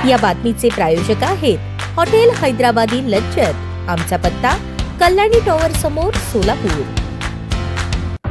या बातमीचे प्रायोजक आहेत हॉटेल हैदराबादी लज्जत। आमचा पत्ता कल्याणी टॉवर समोर, सोलापूर।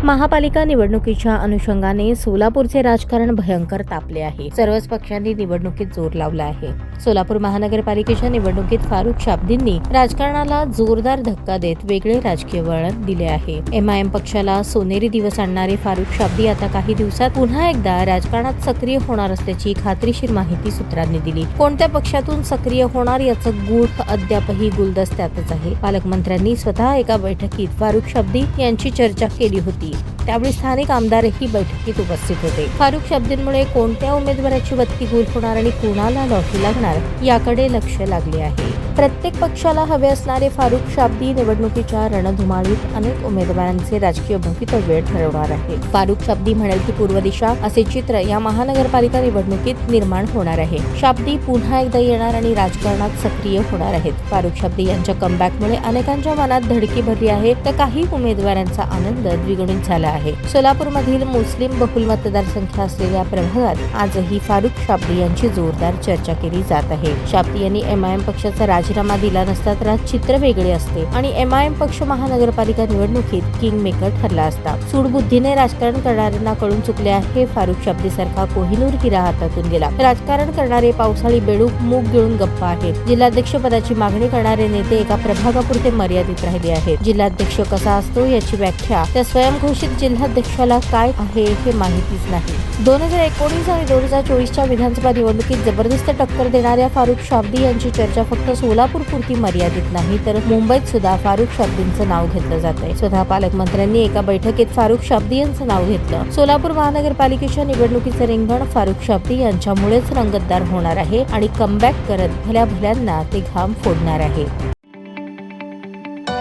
महापालिका निवडणुकीच्या अनुषंगाने सोलापूरचे राजकारण भयंकर तापले आहे। सर्वच पक्षांनी निवडणुकीत जोर लावला आहे। सोलापूर महानगरपालिकेच्या निवडणुकीत फारुख शाब्दींनी राजकारणाला जोरदार धक्का देत वेगळे राजकीय वळण दिले आहे। MIM पक्षाला सोनेरी दिवस आणणारे फारुख शाब्दी आता काही दिवसात पुन्हा एकदा राजकारणात सक्रिय होणार असल्याची खात्रीशीर माहिती सूत्रांनी दिली। कोणत्या पक्षातून सक्रिय होणार याचं गूढ अद्यापही गुलदस्त्यातच आहे। पालकमंत्र्यांनी स्वतः एका बैठकीत फारुख शाब्दी यांची चर्चा केली होती। त्यावेळी स्थानिक आमदारही बैठकीत उपस्थित होते। फारुख शाब्दींमुळे कोणत्या उमेदवाराची बत्ती गुल होणार आणि कुणाला लॉटरी लागणार याकडे लक्ष लागले आहे। प्रत्येक पक्षाला हवे असणारे फारुख शाब्दी निवडणुकीच्या रणधुमाळीत अनेक उमेदवारांचे राजकीय भवितव्य ठरवणार आहे। फारुख शाब्दी म्हणेल ती पूर्व दिशा असे चित्र या महानगरपालिका निवडणुकीत निर्माण होणार आहे। शाब्दी पुन्हा एकदा येणार आणि राजकारणात सक्रिय होणार आहेत। फारुख शाब्दी यांच्या कमबॅकमुळे अनेकांच्या मनात धडकी भरली आहे, तर काही उमेदवारांचा आनंद द्विगुणित झाला आहे। सोलापूरमधील मुस्लिम बहुल मतदारसंख्या असलेल्या प्रभागात आजही फारुख शाब्दी यांची जोरदार चर्चा केली जात आहे। शाब्दी यांनी MIM पक्षाचा राजीनामा दिला नसता तर आज चित्र वेगळे असते आणि MIM पक्ष महानगरपालिका निवडणुकीत किंग मेकर ठरला असता। सूडबुद्धीने राजकारण करणाऱ्यांना कळून चुकले आहे। फारुख शाब्दी सारखा कोहिनूर हिरा हातातून गेला। राजकारण करणारे पावसाळी बेडूक मूग गिळून गप्पा आहेत। जिल्हाध्यक्ष पदाची मागणी करणारे नेते एका प्रभागापुरते मर्यादित राहिले आहेत। जिल्हाध्यक्ष कसा असतो याची व्याख्या त्या स्वयंघोषित जिल्हाध्यक्षाला काय आहे हे माहितीच नाही। 2019 आणि 2024च्या विधानसभा निवडणुकीत जबरदस्त टक्कर देणाऱ्या फारुख शाब्दी यांची चर्चा फक्त सोलापूर पुरती मर्यादित नाही तर मुंबईत सुद्धा फारुख शाब्दींचं नाव घेतलं जात आहे। स्वतः पालकमंत्र्यांनी एका बैठकीत फारुख शाब्दी यांचं नाव घेतलं। सोलापूर महानगरपालिकेच्या निवडणुकीचं रिंगण फारुख शाब्दी यांच्यामुळेच रंगतदार होणार आहे आणि कमबॅक करत भल्या भल्यांना ते घाम फोडणार आहे।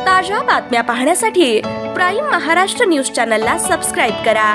ताज्या बातम्या पाहण्यासाठी प्राईम महाराष्ट्र न्यूज चॅनलला सबस्क्राईब करा।